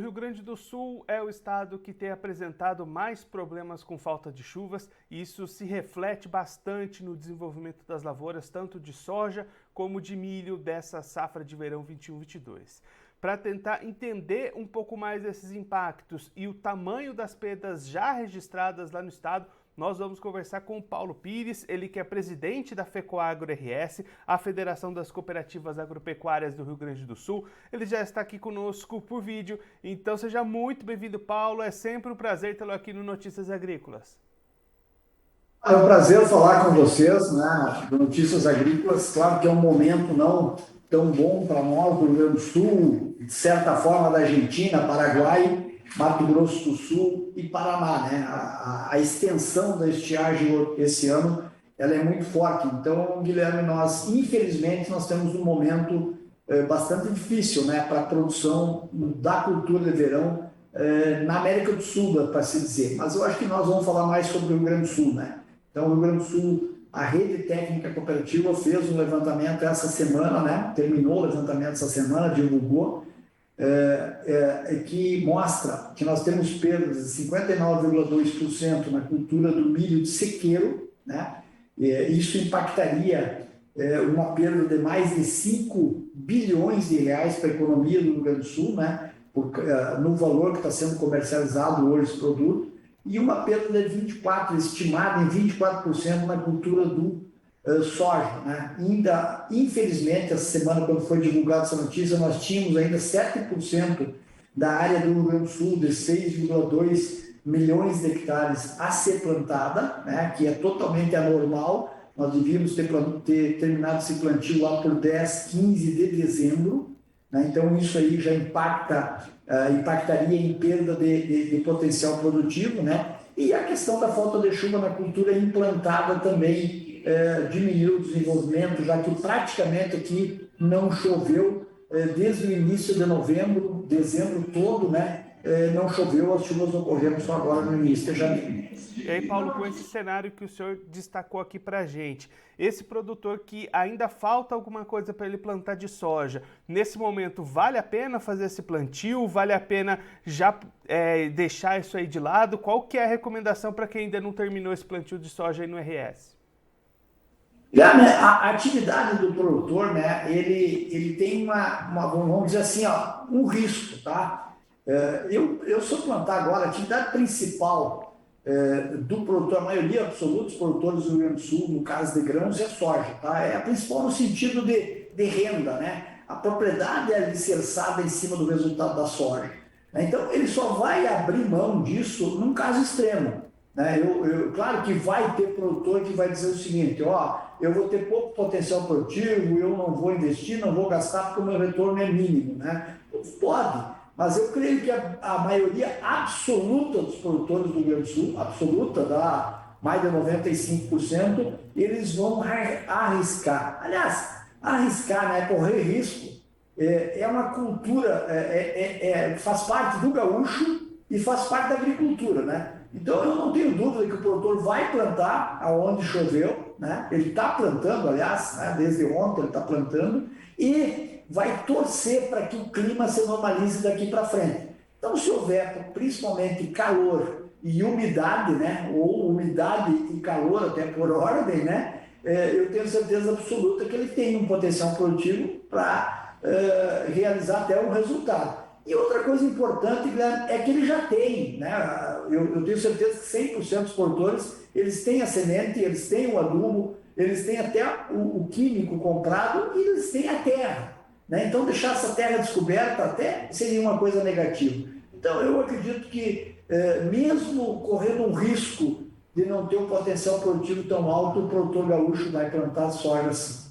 Rio Grande do Sul é o estado que tem apresentado mais problemas com falta de chuvas e isso se reflete bastante no desenvolvimento das lavouras, tanto de soja como de milho dessa safra de verão 21-22. Para tentar entender um pouco mais desses impactos e o tamanho das perdas já registradas lá no estado, nós vamos conversar com o Paulo Pires, ele que é presidente da FECOAGRO RS, a Federação das Cooperativas Agropecuárias do Rio Grande do Sul. Ele já está aqui conosco por vídeo, então seja muito bem-vindo, Paulo. É sempre um prazer tê-lo aqui no Notícias Agrícolas. É um prazer falar com vocês, né, do Notícias Agrícolas. Claro que é um momento não tão bom para nós do Rio Grande do Sul, de certa forma da Argentina, Paraguai, Mato Grosso do Sul e Paraná, né? A extensão da estiagem esse ano ela é muito forte. Então, Guilherme, infelizmente nós temos um momento bastante difícil, né, para a produção da cultura de verão na América do Sul, para se dizer. Mas eu acho que nós vamos falar mais sobre o Rio Grande do Sul, né? Então, o Rio Grande do Sul, a Rede Técnica Cooperativa fez um levantamento essa semana, né? Terminou o levantamento essa semana, divulgou, que mostra que nós temos perdas de 59,2% na cultura do milho de sequeiro, né? Isso impactaria uma perda de mais de 5 bilhões de reais para a economia do Rio Grande do Sul, né? No valor que está sendo comercializado hoje esse produto, e uma perda de estimada em 24% na cultura do soja, né? Ainda, infelizmente, essa semana, quando foi divulgada essa notícia, nós tínhamos ainda 7% da área do Rio Grande do Sul, de 6,2 milhões de hectares a ser plantada, né? Que é totalmente anormal. Nós devíamos ter terminado esse plantio lá por 10, 15 de dezembro, né? Então, isso aí já impactaria em perda de potencial produtivo, né? E a questão da falta de chuva na cultura implantada também diminuiu o desenvolvimento, já que praticamente aqui não choveu desde o início de novembro, dezembro todo, né? Não choveu, as chuvas ocorreram só agora no início de janeiro. E aí, Paulo, com esse cenário que o senhor destacou aqui pra gente, esse produtor que ainda falta alguma coisa para ele plantar de soja, nesse momento vale a pena fazer esse plantio? Vale a pena já deixar isso aí de lado? Qual que é a recomendação para quem ainda não terminou esse plantio de soja aí no RS? A atividade do produtor, né, ele tem vamos dizer assim, ó, um risco, tá? Se eu plantar agora, a atividade principal do produtor, a maioria absoluta dos produtores do Rio Grande do Sul, no caso de grãos, é soja, tá? É a principal no sentido de renda, né? A propriedade é alicerçada em cima do resultado da soja, né? Então, ele só vai abrir mão disso num caso extremo, né? Claro que vai ter produtor que vai dizer o seguinte, ó, eu vou ter pouco potencial produtivo, eu não vou investir, não vou gastar porque o meu retorno é mínimo, né? Pode, mas eu creio que a maioria absoluta dos produtores do Rio Grande do Sul, absoluta, dá mais de 95%, eles vão arriscar. Aliás, arriscar, né, correr risco, é uma cultura, faz parte do gaúcho e faz parte da agricultura, né? Então, eu não tenho dúvida que o produtor vai plantar aonde choveu, né? Ele está plantando, aliás, né? Desde ontem ele está plantando, e vai torcer para que o clima se normalize daqui para frente. Então, se houver principalmente calor e umidade, né? Ou umidade e calor até por ordem, né? Eu tenho certeza absoluta que ele tem um potencial produtivo para realizar até um resultado. E outra coisa importante, Guilherme, é que ele já tem, né? Eu tenho certeza que 100% dos produtores, eles têm a semente, eles têm o adubo, eles têm até o químico comprado e eles têm a terra, né? Então, deixar essa terra descoberta até seria uma coisa negativa. Então, eu acredito que, mesmo correndo um risco de não ter um potencial produtivo tão alto, o produtor gaúcho vai plantar soja assim.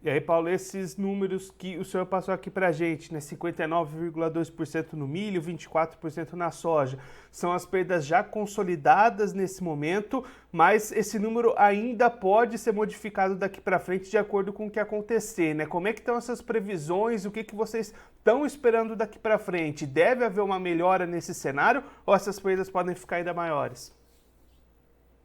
E aí, Paulo, esses números que o senhor passou aqui pra gente, né, 59,2% no milho, 24% na soja, são as perdas já consolidadas nesse momento, mas esse número ainda pode ser modificado daqui para frente de acordo com o que acontecer, né? Como é que estão essas previsões? O que vocês estão esperando daqui para frente? Deve haver uma melhora nesse cenário ou essas perdas podem ficar ainda maiores?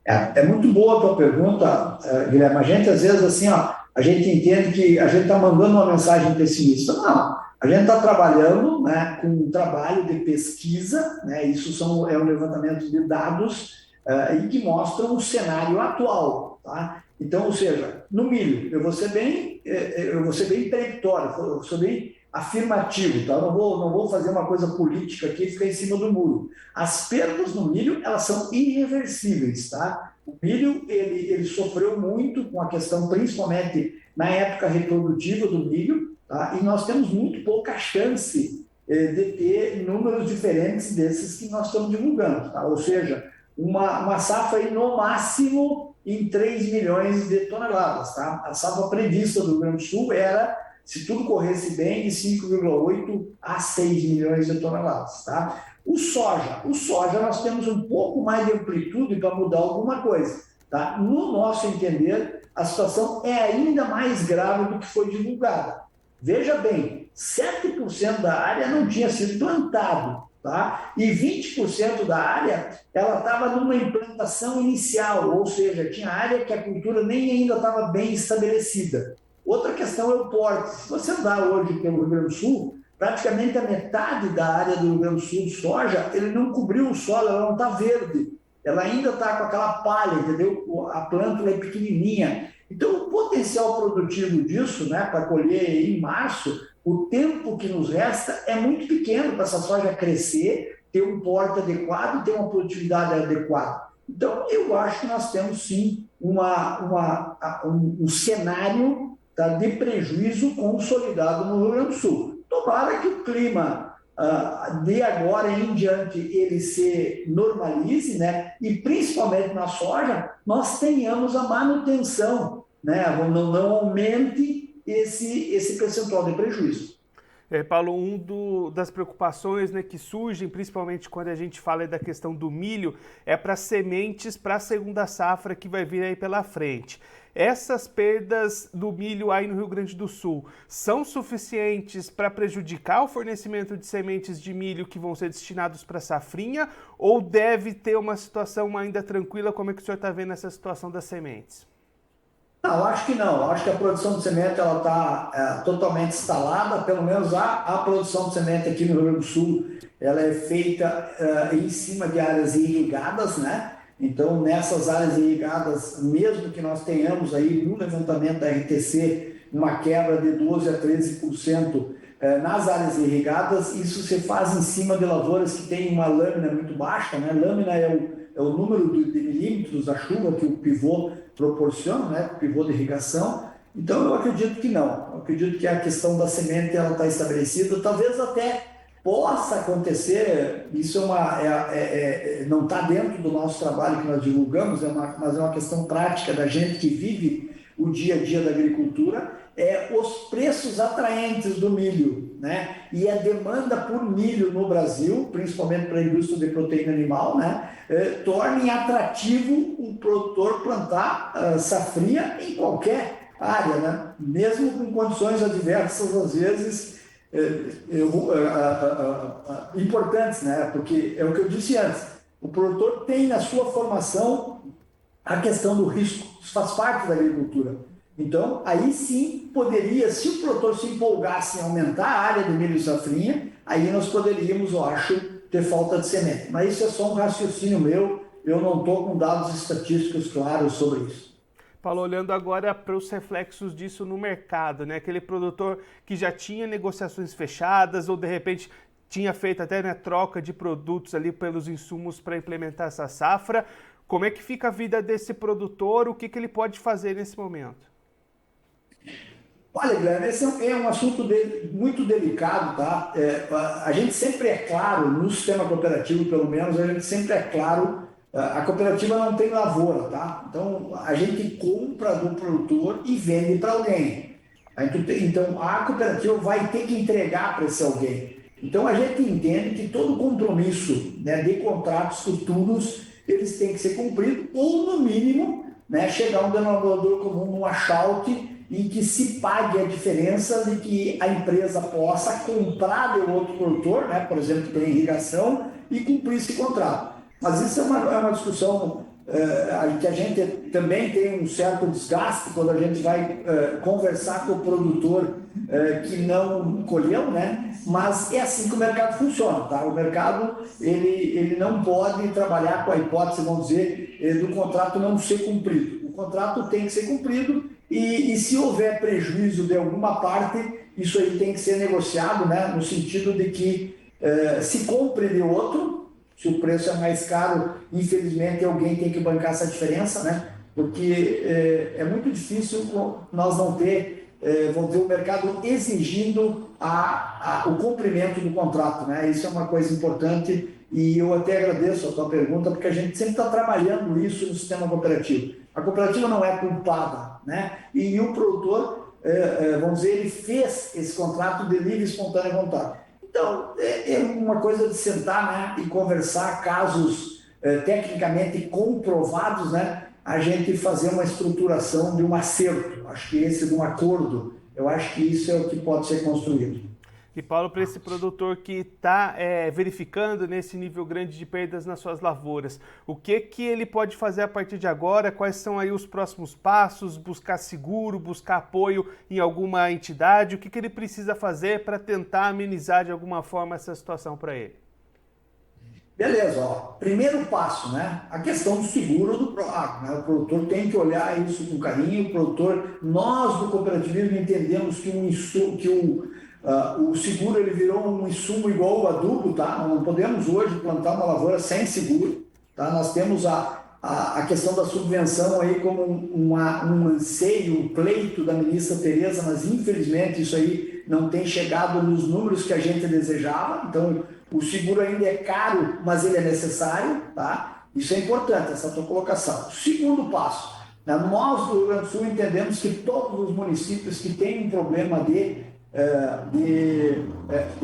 É muito boa a tua pergunta, Guilherme. A gente, às vezes, assim, ó, a gente entende que a gente está mandando uma mensagem pessimista. Não, A gente está trabalhando, né, com um trabalho de pesquisa, né, é um levantamento de dados e que mostram o cenário atual. Tá? Então, ou seja, no milho, eu vou ser bem peremptório, eu sou bem afirmativo, tá? Não vou fazer uma coisa política aqui e ficar em cima do muro. As perdas no milho, elas são irreversíveis. Tá? O milho, ele sofreu muito com a questão, principalmente na época reprodutiva do milho, tá? E nós temos muito pouca chance de ter números diferentes desses que nós estamos divulgando. Tá? Ou seja, uma safra aí no máximo em 3 milhões de toneladas. Tá? A safra prevista do Rio Grande do Sul era, se tudo corresse bem, de 5,8 a 6 milhões de toneladas. Tá? O soja nós temos um pouco mais de amplitude para mudar alguma coisa. Tá? No nosso entender, a situação é ainda mais grave do que foi divulgada. Veja bem, 7% da área não tinha sido plantado, tá? E 20% da área ela estava numa implantação inicial, ou seja, tinha área que a cultura nem ainda estava bem estabelecida. Outra questão é o porte. Se você andar hoje pelo Rio Grande do Sul, praticamente a metade da área do Rio Grande do Sul de soja, ele não cobriu o solo, ela não está verde. Ela ainda está com aquela palha, entendeu? A planta é pequenininha. Então, o potencial produtivo disso, né, para colher em março, o tempo que nos resta é muito pequeno para essa soja crescer, ter um porte adequado, ter uma produtividade adequada. Então, eu acho que nós temos, sim, um cenário, tá, de prejuízo consolidado no Rio Grande do Sul. Tomara que o clima de agora em diante ele se normalize, né? E principalmente na soja, nós tenhamos a manutenção, né? Não aumente esse percentual de prejuízo. Paulo, das preocupações, né, que surgem, principalmente quando a gente fala da questão do milho, é para sementes para a segunda safra que vai vir aí pela frente. Essas perdas do milho aí no Rio Grande do Sul são suficientes para prejudicar o fornecimento de sementes de milho que vão ser destinados para a safrinha, ou deve ter uma situação ainda tranquila? Como é que o senhor está vendo essa situação das sementes? Não, acho que não. Acho que a produção de semente ela está totalmente instalada, pelo menos a produção de semente aqui no Rio Grande do Sul, ela é feita em cima de áreas irrigadas, né? Então, nessas áreas irrigadas, mesmo que nós tenhamos aí no levantamento da RTC uma quebra de 12% a 13% nas áreas irrigadas, isso se faz em cima de lavouras que têm uma lâmina muito baixa, né? Lâmina é o número de milímetros da chuva que o pivô proporciona, né? O pivô de irrigação. Então, eu acredito que não. Eu acredito que a questão da semente ela está estabelecida, talvez até possa acontecer, isso não está dentro do nosso trabalho que nós divulgamos, mas é uma questão prática da gente que vive o dia a dia da agricultura, os preços atraentes do milho, né? E a demanda por milho no Brasil, principalmente para a indústria de proteína animal, né? Tornem atrativo o produtor plantar safrinha em qualquer área, né? Mesmo com condições adversas, às vezes, importantes, né? Porque é o que eu disse antes, o produtor tem na sua formação a questão do risco, isso faz parte da agricultura. Então, aí sim poderia, se o produtor se empolgasse em aumentar a área de milho e safrinha, aí nós poderíamos, eu acho, ter falta de semente. Mas isso é só um raciocínio meu, eu não estou com dados estatísticos claros sobre isso. Paulo, olhando agora para os reflexos disso no mercado, né? Aquele produtor que já tinha negociações fechadas ou de repente tinha feito até, né, troca de produtos ali pelos insumos para implementar essa safra. Como é que fica a vida desse produtor? O que ele pode fazer nesse momento? Olha, Guilherme, esse é um assunto muito delicado, tá? A gente sempre é claro, no sistema cooperativo pelo menos, a gente sempre é claro, a cooperativa não tem lavoura, tá? Então, a gente compra do produtor e vende para alguém. Então, a cooperativa vai ter que entregar para esse alguém. Então, a gente entende que todo compromisso, né, de contratos futuros, eles têm que ser cumpridos, ou no mínimo, né, chegar a um denominador comum, num achaute, em que se pague a diferença de que a empresa possa comprar de outro produtor, né, por exemplo, que tem irrigação, e cumprir esse contrato. Mas isso é uma discussão que a gente também tem um certo desgaste quando a gente vai conversar com o produtor que não colheu, né? Mas é assim que o mercado funciona, tá? O mercado, ele não pode trabalhar com a hipótese, vamos dizer, do contrato não ser cumprido. O contrato tem que ser cumprido e se houver prejuízo de alguma parte, isso aí tem que ser negociado, né? No sentido de que se compre de outro. Se o preço é mais caro, infelizmente alguém tem que bancar essa diferença, né? Porque é muito difícil nós não ter, vamos ter o mercado exigindo o cumprimento do contrato, né? Isso é uma coisa importante e eu até agradeço a tua pergunta, porque a gente sempre está trabalhando isso no sistema cooperativo. A cooperativa não é culpada, né? E o produtor, vamos dizer, ele fez esse contrato de livre e espontânea vontade. Então, é uma coisa de sentar, né, e conversar casos tecnicamente comprovados, né, a gente fazer uma estruturação de um acerto, acho que esse de um acordo, eu acho que isso é o que pode ser construído. E Paulo, para esse produtor que está verificando nesse nível grande de perdas nas suas lavouras, o que ele pode fazer a partir de agora? Quais são aí os próximos passos? Buscar seguro, buscar apoio em alguma entidade? O que ele precisa fazer para tentar amenizar de alguma forma essa situação para ele? Beleza, ó. Primeiro passo, né? A questão do seguro do PROAGRO, né? O produtor tem que olhar isso com carinho. O produtor, nós do cooperativismo entendemos que o seguro ele virou um insumo igual ao adubo, tá? Nós não podemos hoje plantar uma lavoura sem seguro, tá? Nós temos a questão da subvenção aí como um anseio, um pleito da ministra Tereza, mas infelizmente isso aí não tem chegado nos números que a gente desejava. Então, o seguro ainda é caro, mas ele é necessário, tá? Isso é importante, essa tua colocação. Segundo passo, né? Nós do Rio Grande do Sul entendemos que todos os municípios que têm um problema de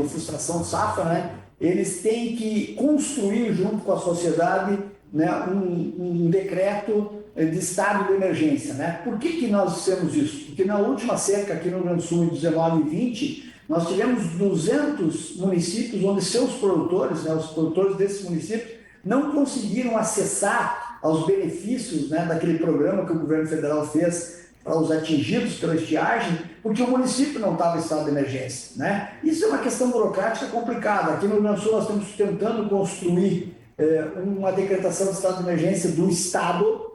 frustração de safra, né? Eles têm que construir junto com a sociedade, né, um decreto de estado de emergência, né? Por que nós fizemos isso? Porque na última seca aqui no Rio Grande do Sul, em 19 e 20, nós tivemos 200 municípios onde seus produtores, né, os produtores desses municípios, não conseguiram acessar aos benefícios, né, daquele programa que o governo federal fez para os atingidos pela estiagem, porque o município não estava em estado de emergência, né? Isso é uma questão burocrática complicada. Aqui no Rio Grande do Sul nós estamos tentando construir uma decretação de estado de emergência do Estado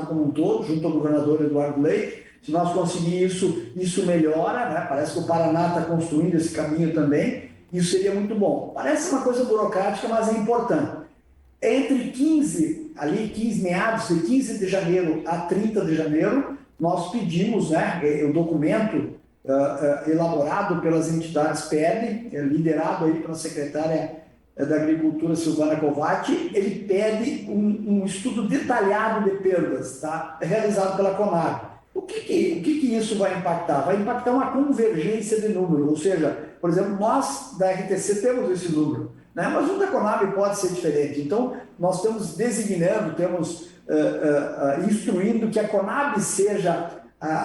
como um todo, junto ao governador Eduardo Leite. Se nós conseguirmos isso melhora, né? Parece que o Paraná está construindo esse caminho também, isso seria muito bom. Parece uma coisa burocrática, mas é importante. Entre 15 meados de 15 de janeiro a 30 de janeiro, nós pedimos, né, o documento elaborado pelas entidades PED, liderado aí pela secretária da Agricultura, Silvana Covatti, ele pede um estudo detalhado de perdas, tá, realizado pela Conab. O que isso vai impactar? Vai impactar uma convergência de número, ou seja, por exemplo, nós da RTC temos esse número, né, mas o da Conab pode ser diferente. Então, nós estamos designando, instruindo que a Conab seja,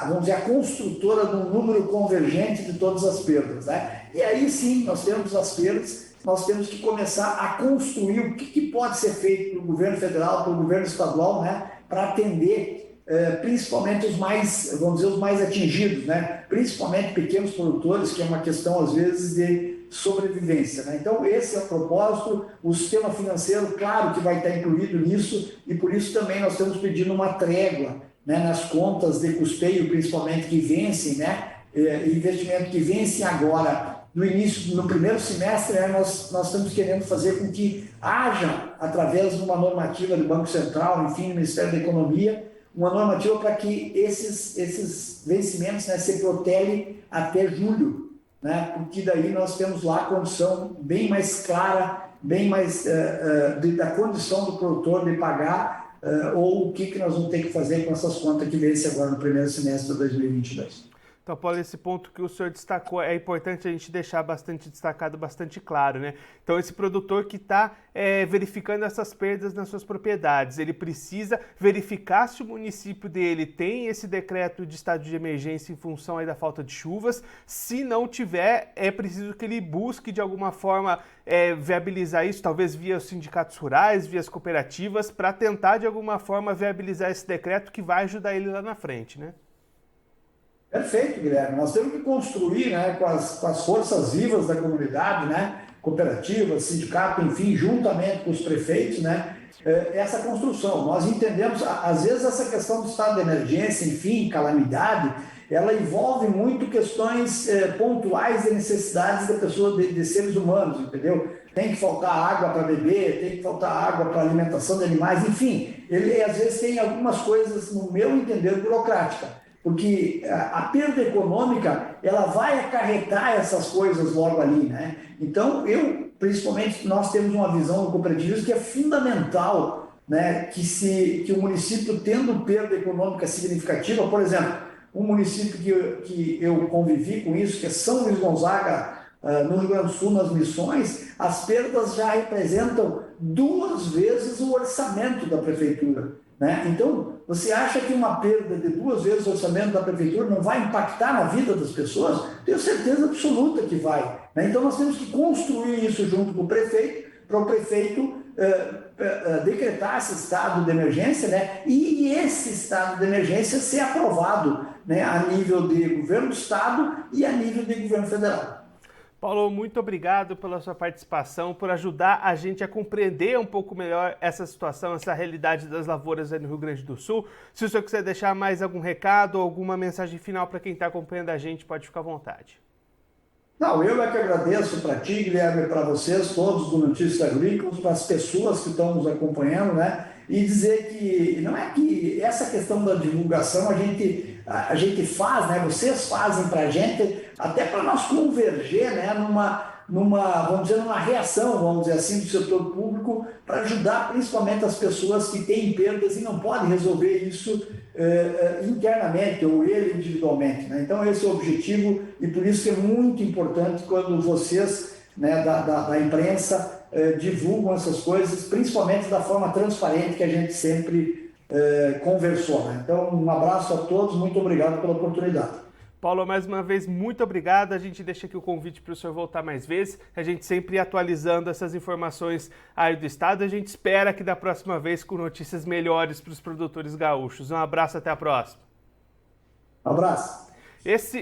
vamos dizer, a construtora de um número convergente de todas as perdas, né? E aí sim, nós temos as perdas, nós temos que começar a construir o que pode ser feito pelo governo federal, pelo governo estadual, né, para atender principalmente os mais, vamos dizer, os mais atingidos, né? Principalmente pequenos produtores, que é uma questão, às vezes, de sobrevivência, né? Então, esse é o propósito. O sistema financeiro, claro que vai estar incluído nisso, e por isso também nós estamos pedindo uma trégua, né, nas contas de custeio, principalmente, que vencem, né? Investimento que vencem agora, no primeiro semestre, né, nós estamos querendo fazer com que haja, através de uma normativa do Banco Central, enfim, do Ministério da Economia, uma normativa para que esses vencimentos, né, se protelem até julho, né, porque daí nós temos lá a condição bem mais clara, bem mais da condição do produtor de pagar, ou o que nós vamos ter que fazer com essas contas que vencem agora no primeiro semestre de 2022. Então, Paulo, esse ponto que o senhor destacou, é importante a gente deixar bastante destacado, bastante claro, né? Então, esse produtor que está verificando essas perdas nas suas propriedades, ele precisa verificar se o município dele tem esse decreto de estado de emergência em função aí da falta de chuvas. Se não tiver, é preciso que ele busque de alguma forma viabilizar isso, talvez via os sindicatos rurais, via as cooperativas, para tentar de alguma forma viabilizar esse decreto que vai ajudar ele lá na frente, né? Perfeito, Guilherme. Nós temos que construir, né, com as forças vivas da comunidade, né, cooperativas, sindicato, enfim, juntamente com os prefeitos, né, essa construção. Nós entendemos, às vezes, essa questão do estado de emergência, enfim, calamidade, ela envolve muito questões pontuais de necessidades da pessoa, de seres humanos, entendeu? Tem que faltar água para beber, tem que faltar água para alimentação de animais, enfim, ele às vezes tem algumas coisas, no meu entender, burocrática. Porque a perda econômica, ela vai acarretar essas coisas logo ali, né? Então, principalmente, nós temos uma visão do cooperativismo que é fundamental, né? Que o município, tendo perda econômica significativa, por exemplo, um município que eu convivi com isso, que é São Luís Gonzaga, no Rio Grande do Sul, nas Missões, as perdas já representam 2 vezes o orçamento da prefeitura, né? Então, você acha que uma perda de 2 vezes o orçamento da prefeitura não vai impactar na vida das pessoas? Tenho certeza absoluta que vai, né? Então, nós temos que construir isso junto com o prefeito, para o prefeito decretar esse estado de emergência, né? E esse estado de emergência ser aprovado, né, a nível de governo do estado e a nível de governo federal. Paulo, muito obrigado pela sua participação, por ajudar a gente a compreender um pouco melhor essa situação, essa realidade das lavouras aí no Rio Grande do Sul. Se o senhor quiser deixar mais algum recado, alguma mensagem final para quem está acompanhando a gente, pode ficar à vontade. Não, eu é que agradeço para ti, Guilherme, para vocês, todos do Notícias Agrícolas, para as pessoas que estão nos acompanhando, né? E dizer que não é que essa questão da divulgação a gente faz, né? Vocês fazem para a gente, até para nós converger, né? Vamos dizer, numa reação, vamos dizer assim, do setor público, para ajudar principalmente as pessoas que têm perdas e não podem resolver isso internamente, ou ele individualmente, né? Então, esse é o objetivo, e por isso que é muito importante quando vocês, né, da imprensa, divulgam essas coisas, principalmente da forma transparente que a gente sempre conversou, né? Então, um abraço a todos, muito obrigado pela oportunidade. Paulo, mais uma vez, muito obrigado. A gente deixa aqui o convite para o senhor voltar mais vezes. A gente sempre atualizando essas informações aí do estado. A gente espera que da próxima vez com notícias melhores para os produtores gaúchos. Um abraço, até a próxima. Um abraço.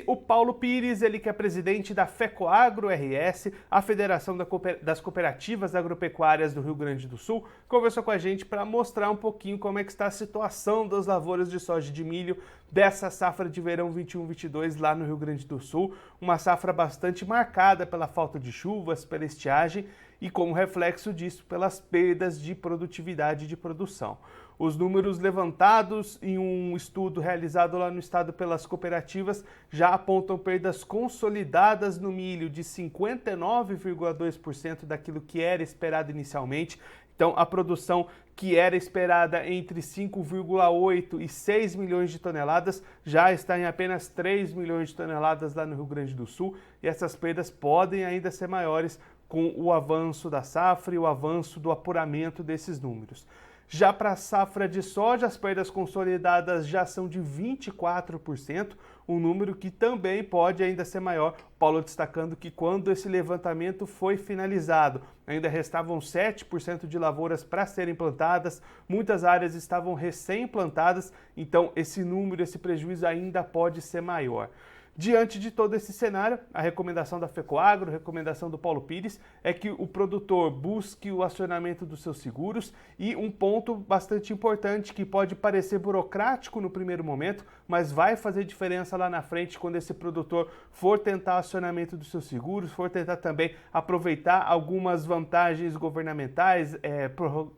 O Paulo Pires, ele que é presidente da FECOAGRO RS, a Federação das Cooperativas Agropecuárias do Rio Grande do Sul, conversou com a gente para mostrar um pouquinho como é que está a situação das lavouras de soja e de milho dessa safra de verão 21-22 lá no Rio Grande do Sul, uma safra bastante marcada pela falta de chuvas, pela estiagem e como reflexo disso pelas perdas de produtividade e de produção. Os números levantados em um estudo realizado lá no estado pelas cooperativas já apontam perdas consolidadas no milho de 59,2% daquilo que era esperado inicialmente. Então, a produção que era esperada entre 5,8 e 6 milhões de toneladas já está em apenas 3 milhões de toneladas lá no Rio Grande do Sul, e essas perdas podem ainda ser maiores com o avanço da safra e o avanço do apuramento desses números. Já para a safra de soja, as perdas consolidadas já são de 24%, um número que também pode ainda ser maior. Paulo destacando que quando esse levantamento foi finalizado, ainda restavam 7% de lavouras para serem plantadas, muitas áreas estavam recém-plantadas, então esse número, esse prejuízo ainda pode ser maior. Diante de todo esse cenário, a recomendação da FECOAGRO, a recomendação do Paulo Pires, é que o produtor busque o acionamento dos seus seguros e um ponto bastante importante que pode parecer burocrático no primeiro momento, mas vai fazer diferença lá na frente quando esse produtor for tentar acionamento dos seus seguros, for tentar também aproveitar algumas vantagens governamentais,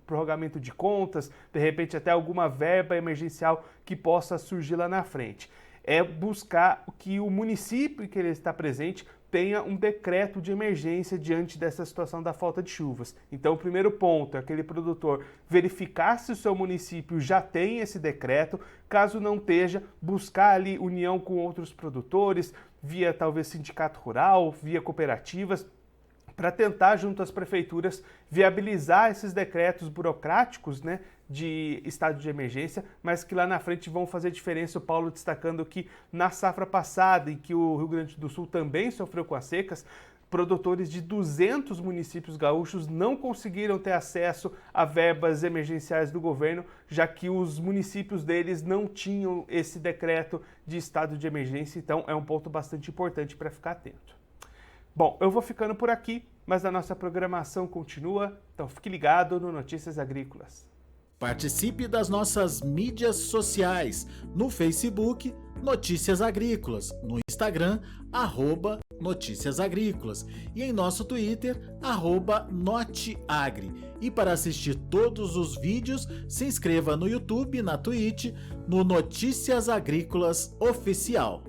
prorrogamento de contas, de repente até alguma verba emergencial que possa surgir lá na frente. É buscar que o município em que ele está presente tenha um decreto de emergência diante dessa situação da falta de chuvas. Então, o primeiro ponto é aquele produtor verificar se o seu município já tem esse decreto, caso não esteja, buscar ali união com outros produtores, via talvez sindicato rural, via cooperativas, para tentar, junto às prefeituras, viabilizar esses decretos burocráticos, né, de estado de emergência, mas que lá na frente vão fazer diferença. O Paulo destacando que na safra passada, em que o Rio Grande do Sul também sofreu com as secas, produtores de 200 municípios gaúchos não conseguiram ter acesso a verbas emergenciais do governo, já que os municípios deles não tinham esse decreto de estado de emergência. Então é um ponto bastante importante para ficar atento. Bom, eu vou ficando por aqui, mas a nossa programação continua, então fique ligado no Notícias Agrícolas. Participe das nossas mídias sociais, no Facebook, Notícias Agrícolas, no Instagram, @Notícias Agrícolas e em nosso Twitter, @Noteagri. E para assistir todos os vídeos, se inscreva no YouTube, na Twitch, no Notícias Agrícolas Oficial.